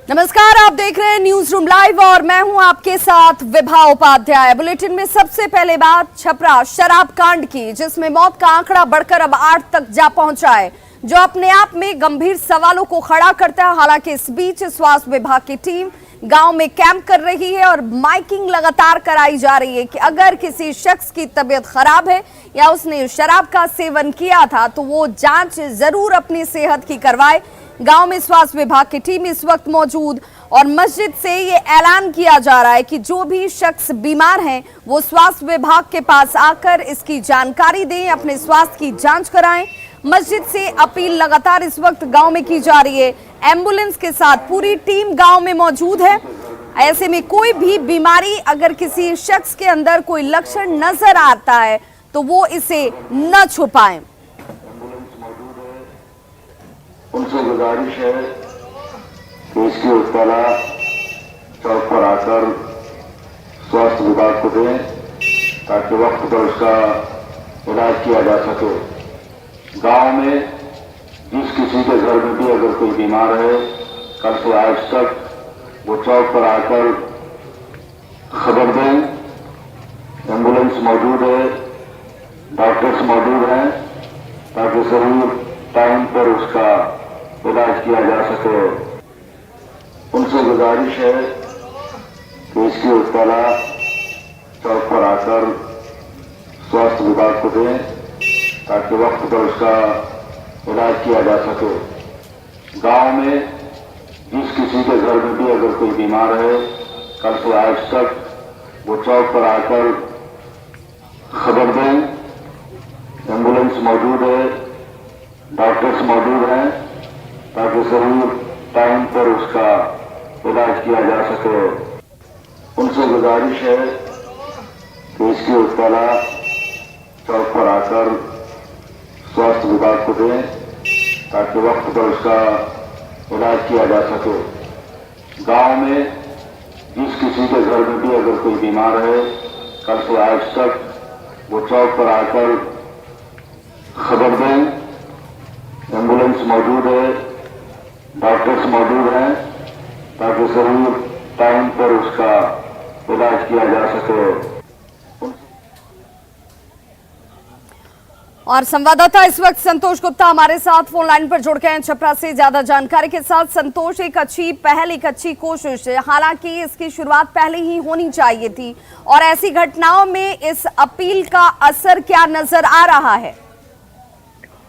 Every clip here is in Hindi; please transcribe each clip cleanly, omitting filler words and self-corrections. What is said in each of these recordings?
नमस्कार, आप देख रहे हैं न्यूज रूम लाइव और मैं हूं आपके साथ विभा उपाध्याय। बुलेटिन में सबसे पहले बात छपरा शराब कांड की, जिसमें मौत का आंकड़ा बढ़कर अब 8 तक जा पहुंचा है, जो अपने आप में गंभीर सवालों को खड़ा करता है। हालांकि इस बीच स्वास्थ्य विभाग की टीम गांव में कैंप कर रही है और माइकिंग लगातार कराई जा रही है कि अगर किसी शख्स की तबीयत खराब है या उसने शराब का सेवन किया था तो वो जांच जरूर अपनी सेहत की करवाए। गांव में स्वास्थ्य विभाग की टीम इस वक्त मौजूद और मस्जिद से ये ऐलान किया जा रहा है कि जो भी शख्स बीमार हैं वो स्वास्थ्य विभाग के पास आकर इसकी जानकारी दें, अपने स्वास्थ्य की जांच कराएं। मस्जिद से अपील लगातार इस वक्त गांव में की जा रही है। एम्बुलेंस के साथ पूरी टीम गांव में मौजूद है। ऐसे में कोई भी बीमारी अगर किसी शख्स के अंदर कोई लक्षण नजर आता है तो वो इसे न छुपाएं। उनसे गुजारिश है कि इसकी इत्तला चौक पर आकर स्वास्थ्य विभाग को दें ताकि वक्त पर उसका इलाज किया जा सके। गांव में जिस किसी के घर में भी अगर कोई बीमार है, कल से आज तक वो चौक पर आकर खबर दें। एम्बुलेंस मौजूद है, डॉक्टर्स मौजूद हैं ताकि जरूर टाइम पर उसका इलाज किया जा सके। उनसे गुजारिश है कि इसकी इत्तला चौक पर आकर स्वास्थ्य विभाग को दें ताकि वक्त पर उसका इलाज किया जा सके। गांव में जिस किसी के घर में भी अगर कोई बीमार है, कल से आज तक वो चौक पर आकर खबर दें। एम्बुलेंस मौजूद है, डॉक्टर्स मौजूद हैं ताकि जरूर टाइम पर उसका इलाज किया जा सके। उनसे गुजारिश है कि इसकी इत्तला चौक पर आकर स्वास्थ्य विभाग को दें ताकि वक्त पर उसका इलाज किया जा सके। गांव में जिस किसी के घर में भी अगर कोई बीमार है, कल से आज तक वो चौक पर आकर खबर दें। एम्बुलेंस मौजूद है, डॉक्टर्स मौजूद हैं ताकि जरूर टाइम पर उसका इलाज किया जा सके। और संवाददाता इस वक्त संतोष गुप्ता हमारे साथ फोन लाइन पर जुड़ गए हैं छपरा से ज्यादा जानकारी के साथ। संतोष, एक अच्छी पहल, एक अच्छी कोशिश है, हालांकि इसकी शुरुआत पहले ही होनी चाहिए थी और ऐसी घटनाओं में इस अपील का असर क्या नजर आ रहा है?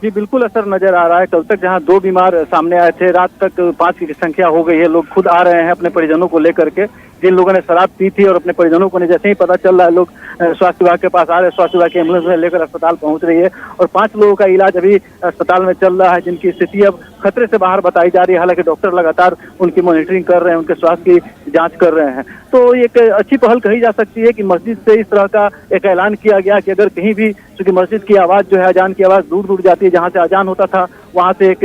जी बिल्कुल असर नजर आ रहा है। कल तक जहां 2 बीमार सामने आए थे, रात तक 5 की संख्या हो गई है। लोग खुद आ रहे हैं अपने परिजनों को लेकर के। जिन लोगों ने शराब पी थी और अपने परिजनों को जैसे ही पता चल रहा है, लोग स्वास्थ्य विभाग के पास आ रहे हैं। स्वास्थ्य विभाग की एम्बुलेंस में लेकर अस्पताल पहुंच रही है और 5 लोगों का इलाज अभी अस्पताल में चल रहा है, जिनकी स्थिति अब खतरे से बाहर बताई जा रही है। हालांकि डॉक्टर लगातार उनकी मॉनिटरिंग कर रहे हैं, उनके स्वास्थ्य की जांच कर रहे हैं। तो एक अच्छी पहल कही जा सकती है कि मस्जिद से इस तरह का एक ऐलान किया गया कि अगर कहीं भी, क्योंकि मस्जिद की आवाज जो है, अजान की आवाज दूर दूर जाती है, जहां से अजान होता था वहां से एक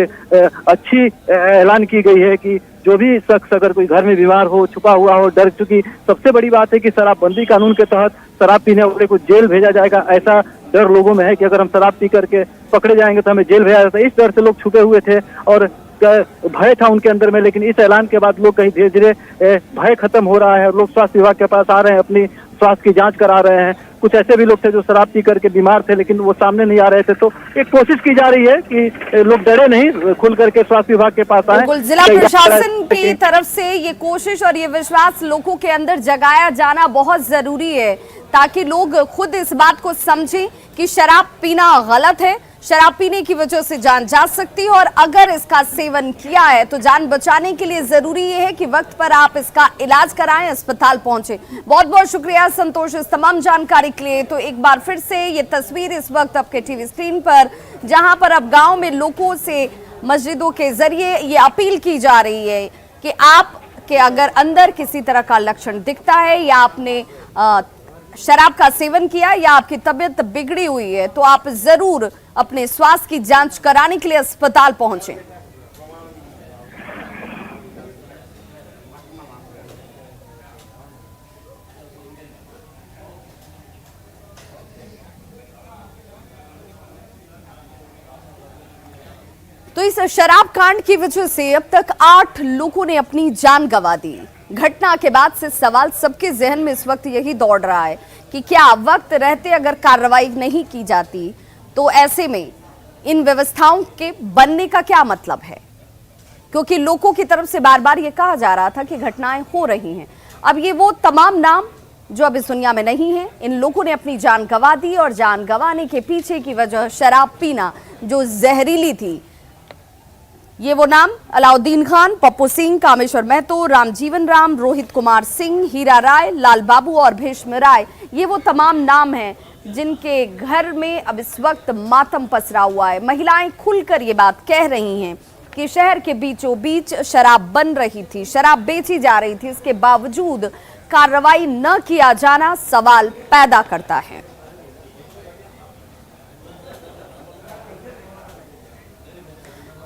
अच्छी ऐलान की गई है कि जो भी शख्स अगर कोई घर में बीमार हो, छुपा हुआ हो, डर, चूंकि सबसे बड़ी बात है कि शराबबंदी कानून के तहत शराब पीने वाले को जेल भेजा जाएगा, ऐसा डर लोगों में है कि अगर हम शराब पी करके पकड़े जाएंगे तो हमें जेल भेजा जाता है। इस डर से लोग छुपे हुए थे और भय था उनके अंदर में। लेकिन इस ऐलान के बाद लोग कहीं धीरे धीरे भय खत्म हो रहा है और लोग स्वास्थ्य विभाग के पास आ रहे हैं, अपनी स्वास्थ्य की जांच करा रहे हैं। कुछ ऐसे भी लोग थे जो शराब पी करके बीमार थे लेकिन वो सामने नहीं आ रहे थे। तो एक कोशिश की जा रही है कि लोग डरे नहीं, खुल करके स्वास्थ्य विभाग के पास आए। बिल्कुल, जिला प्रशासन की तरफ से ये कोशिश और ये विश्वास लोगों के अंदर जगाया जाना बहुत जरूरी है ताकि लोग खुद इस बात को समझें कि शराब पीना गलत है, शराब पीने की वजह से जान जा सकती है और अगर इसका सेवन किया है तो जान बचाने के लिए जरूरी ये है कि वक्त पर आप इसका इलाज कराएं, अस्पताल पहुंचे। बहुत बहुत शुक्रिया संतोष इस तमाम जानकारी के लिए। तो एक बार फिर से ये तस्वीर इस वक्त आपके टीवी स्क्रीन पर, जहां पर अब गांव में लोगों से मस्जिदों के जरिए ये अपील की जा रही है कि आप के अगर अंदर किसी तरह का लक्षण दिखता है या आपने शराब का सेवन किया या आपकी तबीयत बिगड़ी हुई है तो आप जरूर अपने स्वास्थ्य की जांच कराने के लिए अस्पताल पहुंचें। तो इस शराब कांड की वजह से अब तक 8 लोगों ने अपनी जान गंवा दी। घटना के बाद से सवाल सबके जहन में इस वक्त यही दौड़ रहा है कि क्या वक्त रहते अगर कार्रवाई नहीं की जाती तो ऐसे में इन व्यवस्थाओं के बनने का क्या मतलब है, क्योंकि लोगों की तरफ से बार बार ये कहा जा रहा था कि घटनाएं हो रही हैं। अब ये वो तमाम नाम जो अब इस दुनिया में नहीं है, इन लोगों ने अपनी जान गंवा दी और जान गंवाने के पीछे की वजह शराब पीना जो जहरीली थी। ये वो नाम अलाउद्दीन खान, पप्पू सिंह, कामेश्वर महतो, रामजीवन राम, रोहित कुमार सिंह, हीरा राय, लाल बाबू और भीष्म राय, ये वो तमाम नाम हैं जिनके घर में अब इस वक्त मातम पसरा हुआ है। महिलाएं खुलकर ये बात कह रही हैं कि शहर के बीचों बीच शराब बन रही थी, शराब बेची जा रही थी, इसके बावजूद कार्रवाई न किया जाना सवाल पैदा करता है।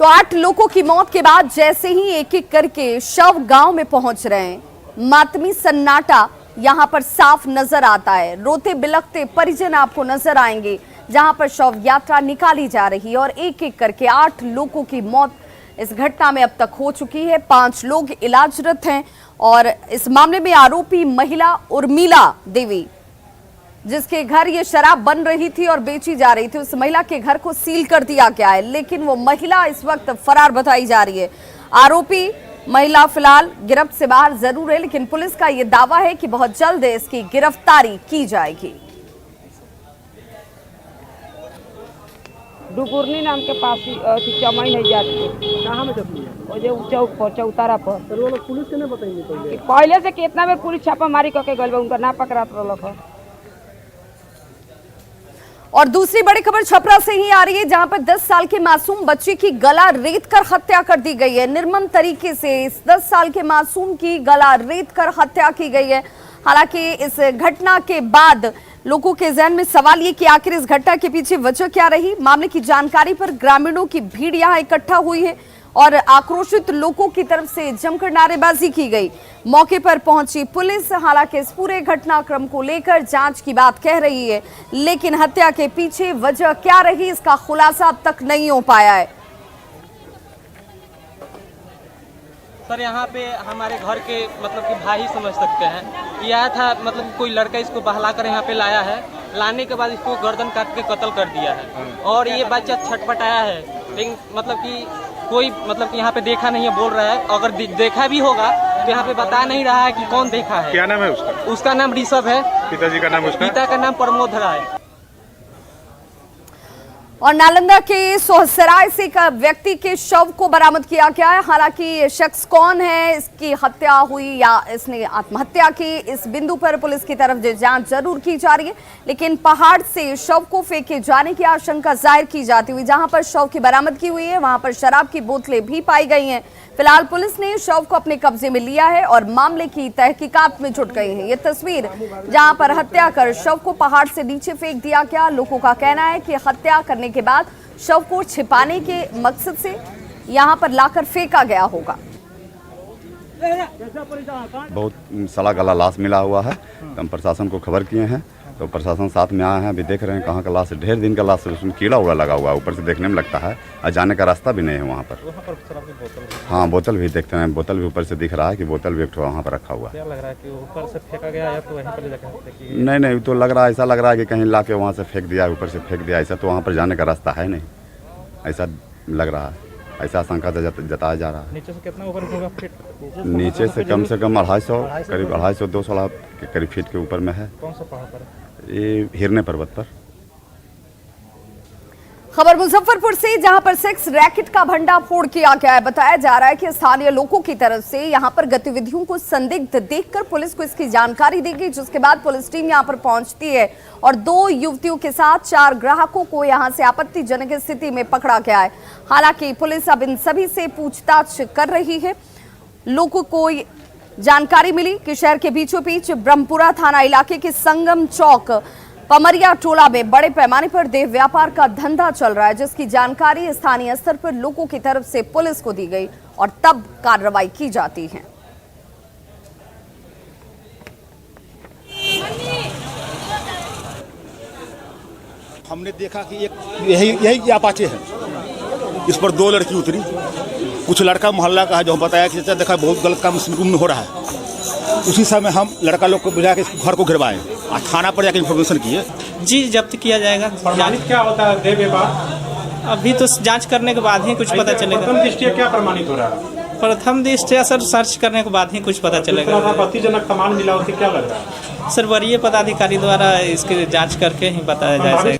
तो 8 लोगों की मौत के बाद जैसे ही एक एक करके शव गांव में पहुंच रहे हैं, मातमी सन्नाटा यहां पर साफ नजर आता है। रोते बिलखते परिजन आपको नजर आएंगे जहां पर शव यात्रा निकाली जा रही है और एक एक करके 8 लोगों की मौत इस घटना में अब तक हो चुकी है। 5 लोग इलाजरत हैं और इस मामले में आरोपी महिला उर्मिला देवी, जिसके घर ये शराब बन रही थी और बेची जा रही थी, उस महिला के घर को सील कर दिया गया है, लेकिन वो महिला इस वक्त फरार बताई जा रही है। आरोपी महिला फिलहाल गिरफ्त से बाहर जरूर है, लेकिन पुलिस का ये दावा है कि बहुत जल्द इसकी गिरफ्तारी की जाएगी। डुकुरनी नाम के पास चमई नहीं जाती। कहाँ में जब वो जो चौक पर चौतारा पर तो वो लोग पुलिस के नहीं बताएंगे पहले से कितना बेर पुलिस छापामारी करके गल बा, उनका ना पकड़ात रहलक है। और दूसरी बड़ी खबर छपरा से ही आ रही है, जहां पर 10 साल के मासूम बच्चे की गला रेत कर हत्या कर दी गई है। निर्मम तरीके से इस 10 साल के मासूम की गला रेत कर हत्या की गई है। हालांकि इस घटना के बाद लोगों के जहन में सवाल ये कि आखिर इस घटना के पीछे वजह क्या रही। मामले की जानकारी पर ग्रामीणों की भीड़ यहां इकट्ठा हुई है और आक्रोशित लोगों की तरफ से जमकर नारेबाजी की गई। मौके पर पहुंची पुलिस हालांकि इस पूरे घटनाक्रम को लेकर जांच की बात कह रही है, लेकिन हत्या के पीछे वजह क्या रही इसका खुलासा अब तक नहीं हो पाया है। सर यहाँ पे हमारे घर के मतलब कि भाई समझ सकते हैं, ये आया था मतलब कोई लड़का इसको बहला कर यहाँ पे लाया है, लाने के बाद इसको गर्दन काट के कत्ल कर दिया है और ये बच्चा छटपटाया है, लेकिन मतलब कि कोई मतलब कि यहाँ पे देखा नहीं है बोल रहा है। अगर देखा भी होगा तो यहाँ पे बता नहीं रहा है कि कौन देखा है। क्या नाम है उसका? उसका नाम ऋषभ है। पिताजी का नाम? उसका पिता का नाम प्रमोद राय। और नालंदा के सोहसराय से एक व्यक्ति के शव को बरामद किया गया है। हालांकि शख्स कौन है, इसकी हत्या हुई या इसने आत्महत्या की, इस बिंदु पर पुलिस की तरफ से जांच जरूर की जा रही है, लेकिन पहाड़ से शव को फेंके जाने की आशंका जाहिर की जाती हुई जहां पर शव की बरामदगी हुई है वहां पर शराब की बोतलें भी पाई गई हैं। फिलहाल पुलिस ने शव को अपने कब्जे में लिया है और मामले की तहकीकात में जुट गई है। ये तस्वीर जहां पर हत्या कर शव को पहाड़ से नीचे फेंक दिया गया। लोगों का कहना है कि हत्या करने के बाद शव को छिपाने के मकसद से यहां पर लाकर फेंका गया होगा। बहुत सड़ा गला लाश मिला हुआ है, तो हम प्रशासन को खबर किए हैं, तो प्रशासन साथ में आया है। अभी देख रहे हैं कहाँ का लाश है, ढेर दिन का लाश है, उसमें कीड़ा उड़ा लगा हुआ है, ऊपर से देखने में लगता है और जाने का रास्ता भी नहीं है वहाँ पर। हाँ, बोतल भी देखते हैं, बोतल भी ऊपर से दिख रहा है कि बोतल भी एक वहाँ पर रखा हुआ है। क्या लग रहा है कि ऊपर से फेंका गया या तो वहीं पर जाकर? नहीं, तो लग रहा है, ऐसा लग रहा है कि कहीं ला के वहाँ से फेंक दिया, ऊपर से फेंक दिया, ऐसा तो वहाँ पर जाने का रास्ता है नहीं, ऐसा लग रहा है, ऐसा आशंका जताया जा रहा है। नीचे से कितना ऊपर होगा फीट? नीचे से कम 250, करीब 250 के करीब फीट के ऊपर में है। कौन सा पहाड़ पर? ये हिरने पर्वत पर। खबर मुजफ्फरपुर से, जहां पर सेक्स रैकेट का भंडाफोड़ किया गया है। बताया जा रहा है कि स्थानीय लोगों की तरफ से यहां पर गतिविधियों को संदिग्ध देखकर पुलिस को इसकी जानकारी दी गई, जिसके बाद पुलिस टीम यहां पर पहुंचती है और 2 युवतियों के साथ 4 ग्राहकों को यहां से आपत्तिजनक स्थिति में पकड़ा गया है। हालांकि पुलिस अब इन सभी से पूछताछ कर रही है। लोगों को जानकारी मिली कि शहर के बीचों बीच ब्रह्मपुरा थाना इलाके के संगम चौक पमरिया टोला में बड़े पैमाने पर देह व्यापार का धंधा चल रहा है, जिसकी जानकारी स्थानीय स्तर पर लोगों की तरफ से पुलिस को दी गई और तब कार्रवाई की जाती है। हमने देखा कि एक यही अपाचे हैं इस पर 2 लड़की उतरी। कुछ लड़का मोहल्ला का है जो बताया कि चाचा देखा बहुत गलत काम इस रूम में हो रहा है। उसी समय हम लड़का लोग को बुला के घर को घिरवाए और थाना पर जाकर इन्फॉर्मेशन किए। जी जब्त किया जाएगा। प्रमाणित क्या होता है देह विभाग? अभी तो जांच करने के बाद ही कुछ पता चलेगा। प्रथम दृष्टया क्या प्रमाणित हो रहा है? प्रथम दृष्टया सर सर्च करने के बाद ही कुछ पता चलेगा। आपत्तिजनक सामान मिला होते क्या लग रहा है? सर वरीय पदाधिकारी द्वारा इसकी जांच करके ही बताया जाएगा।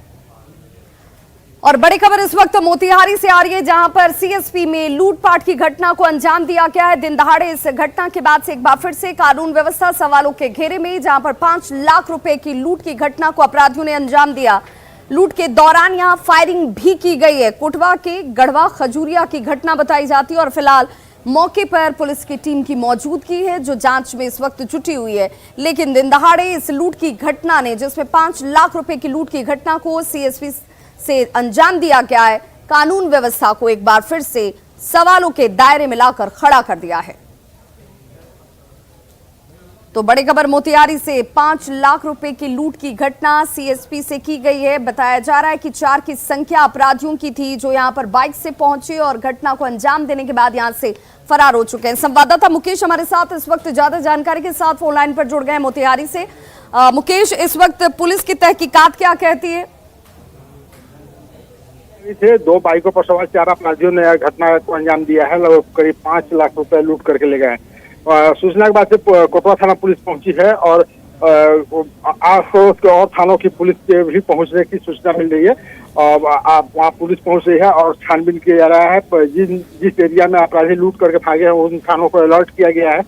और बड़ी खबर इस वक्त मोतिहारी से आ रही है, जहां पर सीएसपी में लूटपाट की घटना को अंजाम दिया गया है। दिन दहाड़े इस घटना के बाद से एक बार फिर से कानून व्यवस्था सवालों के घेरे में, जहां पर 5 लाख रुपए की लूट की घटना को अपराधियों ने अंजाम दिया। लूट के दौरान यहां फायरिंग भी की गई है। कोटवा के गढ़वा खजूरिया की घटना बताई जाती है और फिलहाल मौके पर पुलिस की टीम की मौजूदगी है जो जांच में इस वक्त जुटी हुई है। लेकिन दिन दहाड़े इस लूट की घटना ने, जिसमें 5 लाख रुपए की लूट की घटना को सीएसपी से अंजाम दिया गया है, कानून व्यवस्था को एक बार फिर से सवालों के दायरे में लाकर खड़ा कर दिया है। तो बड़ी खबर मोतिहारी से 5 लाख रुपए की लूट की घटना सीएसपी से की गई है। बताया जा रहा है कि 4 की संख्या अपराधियों की थी जो यहां पर बाइक से पहुंचे और घटना को अंजाम देने के बाद यहां से फरार हो चुके हैं। संवाददाता मुकेश हमारे साथ इस वक्त ज्यादा जानकारी के साथ फोन लाइन पर जुड़ गए हैं मोतिहारी से। मुकेश, इस वक्त पुलिस की तहकीकात क्या कहती है? थे 2 बाइकों पर सवार 4 अपराधियों ने घटना को अंजाम दिया है। लगभग करीब 5 लाख रुपए लूट करके ले गए। सूचना के बाद से कोटवा थाना पुलिस पहुंची है और आस पड़ोस के और थानों की पुलिस के भी पहुंचने की सूचना मिल रही है। वहाँ पुलिस पहुंच रही है और छानबीन किया जा रहा है। जिस एरिया में अपराधी लूट करके भागे हैं उन थानों को अलर्ट किया गया है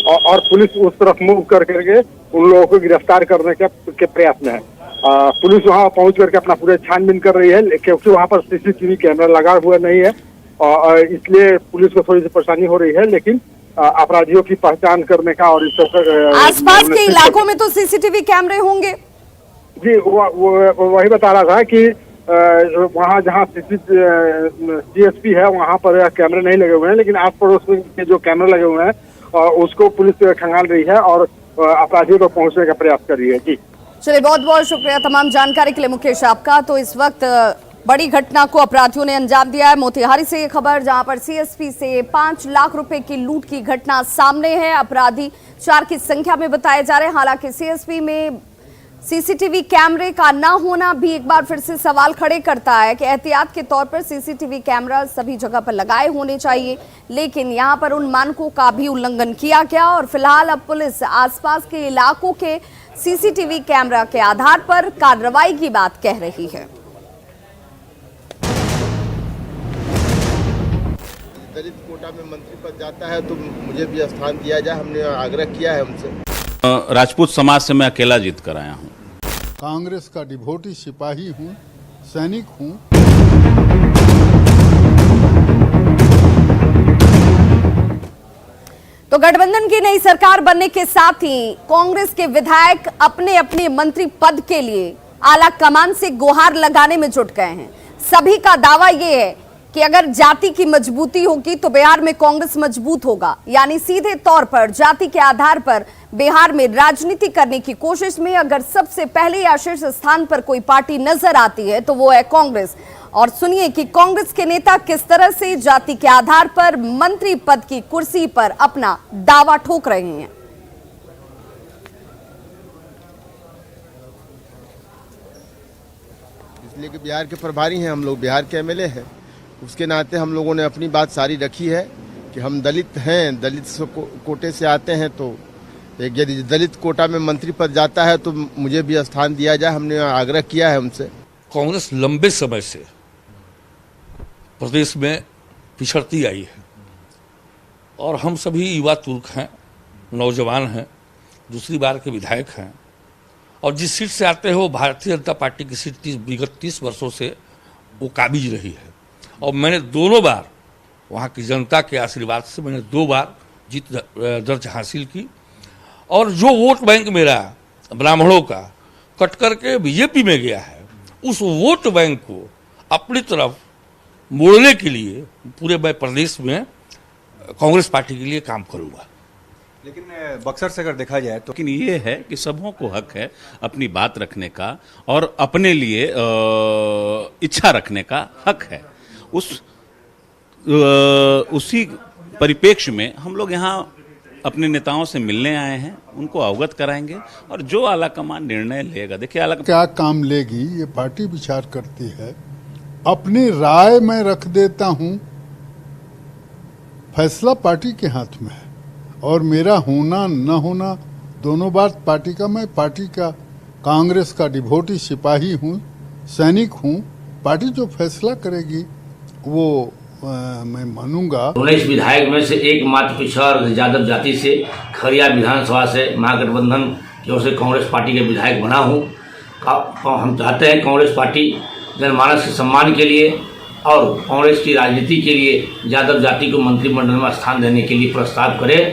और पुलिस उस तरफ मूव करके उन लोगों को गिरफ्तार करने के प्रयास में है। पुलिस वहां पहुंच करके अपना पूरे छानबीन कर रही है, क्योंकि वहां पर सीसीटीवी कैमरा लगा हुआ नहीं है और इसलिए पुलिस को थोड़ी सी परेशानी हो रही है। लेकिन अपराधियों की पहचान करने का और इस आसपास के इलाकों में तो सीसीटीवी कैमरे होंगे। जी वही बता रहा था कि वहाँ जहाँ सीएसपी है वहाँ पर कैमरे नहीं लगे हुए हैं, लेकिन आस पड़ोस में जो कैमरे लगे हुए हैं उसको पुलिस खंगाल रही है और अपराधियों को पहुंचने का प्रयास कर रही है। जी चलिए, बहुत बहुत शुक्रिया तमाम जानकारी के लिए मुकेश आपका। तो इस वक्त बड़ी घटना को अपराधियों ने अंजाम दिया है। मोतिहारी से ये खबर, जहां पर सीएसपी से 5 लाख रुपए की लूट की घटना सामने है। अपराधी 4 की संख्या में बताए जा रहे हैं। हालांकि सीएसपी में सीसीटीवी कैमरे का ना होना भी एक बार फिर से सवाल खड़े करता है कि एहतियात के तौर पर सीसीटीवी कैमरा सभी जगह पर लगाए होने चाहिए, लेकिन यहां पर उन मानकों का भी उल्लंघन किया गया और फिलहाल अब पुलिस आसपास के इलाकों के सीसीटीवी कैमरा के आधार पर कार्रवाई की बात कह रही है। दलित कोटा में मंत्री पद जाता है तो मुझे भी स्थान दिया जाए, हमने आग्रह किया है उनसे। राजपूत समाज से मैं अकेला जीत कर आया हूँ। कांग्रेस का डिवोटी सिपाही हूँ, सैनिक हूँ। तो गठबंधन की नई सरकार बनने के साथ ही कांग्रेस के विधायक अपने अपने मंत्री पद के लिए आला कमान से गुहार लगाने में जुट गए हैं। सभी का दावा यह है कि अगर जाति की मजबूती होगी तो बिहार में कांग्रेस मजबूत होगा, यानी सीधे तौर पर जाति के आधार पर बिहार में राजनीति करने की कोशिश में अगर सबसे पहले या शीर्ष स्थान पर कोई पार्टी नजर आती है तो वो है कांग्रेस। और सुनिए कि कांग्रेस के नेता किस तरह से जाति के आधार पर मंत्री पद की कुर्सी पर अपना दावा ठोक रहे हैं। इसलिए कि बिहार के प्रभारी हैं हम लोग, बिहार के एमएलए हैं, उसके नाते हम लोगों ने अपनी बात सारी रखी है कि हम दलित हैं, दलित कोटे से आते हैं, तो एक यदि दलित कोटा में मंत्री पद जाता है तो मुझे भी स्थान दिया जाए, हमने आग्रह किया है उनसे। कांग्रेस लंबे समय से प्रदेश में पिछड़ती आई है और हम सभी युवा तुर्क हैं, नौजवान हैं, दूसरी बार के विधायक हैं और जिस सीट से आते हैं वो भारतीय जनता पार्टी की सीट विगत 30 वर्षों से वो काबिज रही है और मैंने दोनों बार वहाँ की जनता के आशीर्वाद से मैंने 2 बार जीत दर्ज हासिल की और जो वोट बैंक मेरा ब्राह्मणों का कट करके बीजेपी में गया है, उस वोट बैंक को अपनी तरफ मोड़ने के लिए पूरे मैं प्रदेश में कांग्रेस पार्टी के लिए काम करूंगा। लेकिन बक्सर से अगर देखा जाए तो लेकिन ये है कि सबों को हक है अपनी बात रखने का और अपने लिए इच्छा रखने का हक है। उस उसी परिप्रेक्ष्य में हम लोग यहाँ अपने नेताओं से मिलने आए हैं, उनको अवगत कराएंगे और जो आलाकमान निर्णय लेगा, देखिए क्या काम लेगी ये पार्टी विचार करती है। अपनी राय मैं रख देता हूं, फैसला पार्टी के हाथ में है और मेरा होना न होना दोनों बात पार्टी का। मैं पार्टी का, कांग्रेस का डिवोटी सिपाही हूं, सैनिक हूं। पार्टी जो फैसला करेगी वो मैं मानूंगा। 19 विधायक में से एकमात्र पिछड़ यादव जाति से खरिया विधानसभा से महागठबंधन की ओर से कांग्रेस पार्टी के विधायक बना हूं। हम चाहते हैं कांग्रेस पार्टी जनमानस के सम्मान के लिए और कांग्रेस की राजनीति के लिए यादव जाति को मंत्रिमंडल में स्थान देने के लिए प्रस्ताव करे।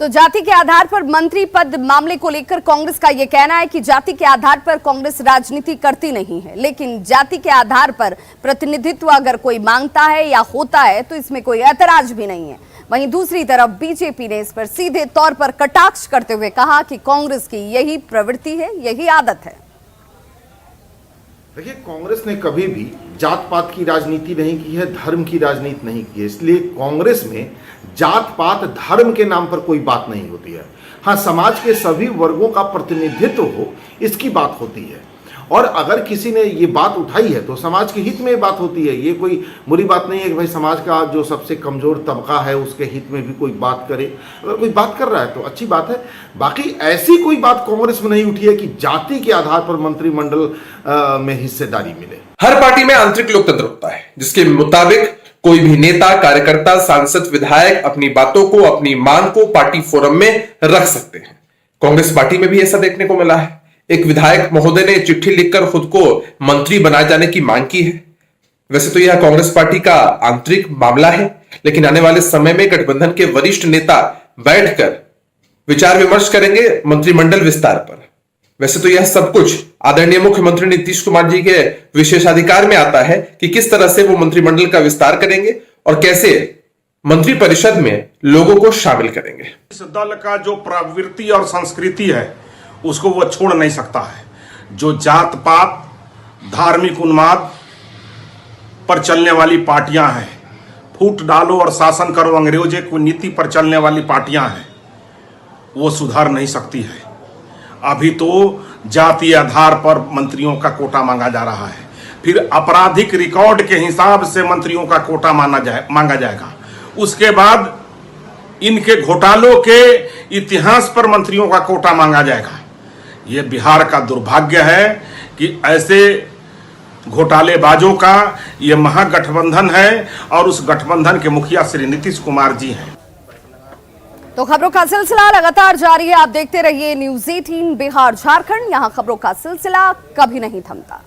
तो जाति के आधार पर मंत्री पद मामले को लेकर कांग्रेस का यह कहना है कि जाति के आधार पर कांग्रेस राजनीति करती नहीं है, लेकिन जाति के आधार पर प्रतिनिधित्व अगर कोई मांगता है या होता है तो इसमें कोई ऐतराज भी नहीं है। वहीं दूसरी तरफ बीजेपी ने इस पर सीधे तौर पर कटाक्ष करते हुए कहा कि कांग्रेस की यही प्रवृत्ति है, यही आदत है। देखिए, कांग्रेस ने कभी भी जात पात की राजनीति नहीं की है, धर्म की राजनीति नहीं की है, इसलिए कांग्रेस में जात पात धर्म के नाम पर कोई बात नहीं होती है। हाँ, समाज के सभी वर्गों का प्रतिनिधित्व हो, इसकी बात होती है। और अगर किसी ने ये बात उठाई है तो समाज के हित में ये बात होती है। ये कोई बुरी बात नहीं है कि भाई समाज का जो सबसे कमजोर तबका है उसके हित में भी कोई बात करे। अगर कोई बात कर रहा है तो अच्छी बात है। बाकी ऐसी कोई बात कांग्रेस में नहीं उठी है कि जाति के आधार पर मंत्रिमंडल में हिस्सेदारी मिले। हर पार्टी में आंतरिक लोकतंत्र होता है जिसके मुताबिक कोई भी नेता, कार्यकर्ता, सांसद, विधायक अपनी बातों को, अपनी मांग को पार्टी फोरम में रख सकते हैं। कांग्रेस पार्टी में भी ऐसा देखने को मिला है। एक विधायक महोदय ने चिट्ठी लिखकर खुद को मंत्री बनाए जाने की मांग की है। वैसे तो यह कांग्रेस पार्टी का आंतरिक मामला है, लेकिन आने वाले समय में गठबंधन के वरिष्ठ नेता बैठकर विचार विमर्श करेंगे मंत्रिमंडल विस्तार पर। वैसे तो यह सब कुछ आदरणीय मुख्यमंत्री नीतीश कुमार जी के विशेषाधिकार में आता है कि किस तरह से वो मंत्रिमंडल का विस्तार करेंगे और कैसे मंत्री परिषद में लोगों को शामिल करेंगे। इस दल का जो प्रवृत्ति और संस्कृति है उसको वो छोड़ नहीं सकता है। जो जात पात, धार्मिक उन्माद पर चलने वाली पार्टियां हैं, फूट डालो और शासन करो अंग्रेजों की नीति पर चलने वाली पार्टियां हैं, वो सुधार नहीं सकती है। अभी तो जातीय आधार पर मंत्रियों का कोटा मांगा जा रहा है, फिर आपराधिक रिकॉर्ड के हिसाब से मंत्रियों का कोटा मांगा जाएगा। उसके बाद इनके घोटालों के इतिहास पर मंत्रियों का कोटा मांगा जाएगा। ये बिहार का दुर्भाग्य है कि ऐसे घोटालेबाजों का ये महागठबंधन है और उस गठबंधन के मुखिया श्री नीतीश कुमार जी हैं। तो खबरों का सिलसिला लगातार जारी है। आप देखते रहिए न्यूज़ 18 बिहार झारखंड। यहां खबरों का सिलसिला कभी नहीं थमता।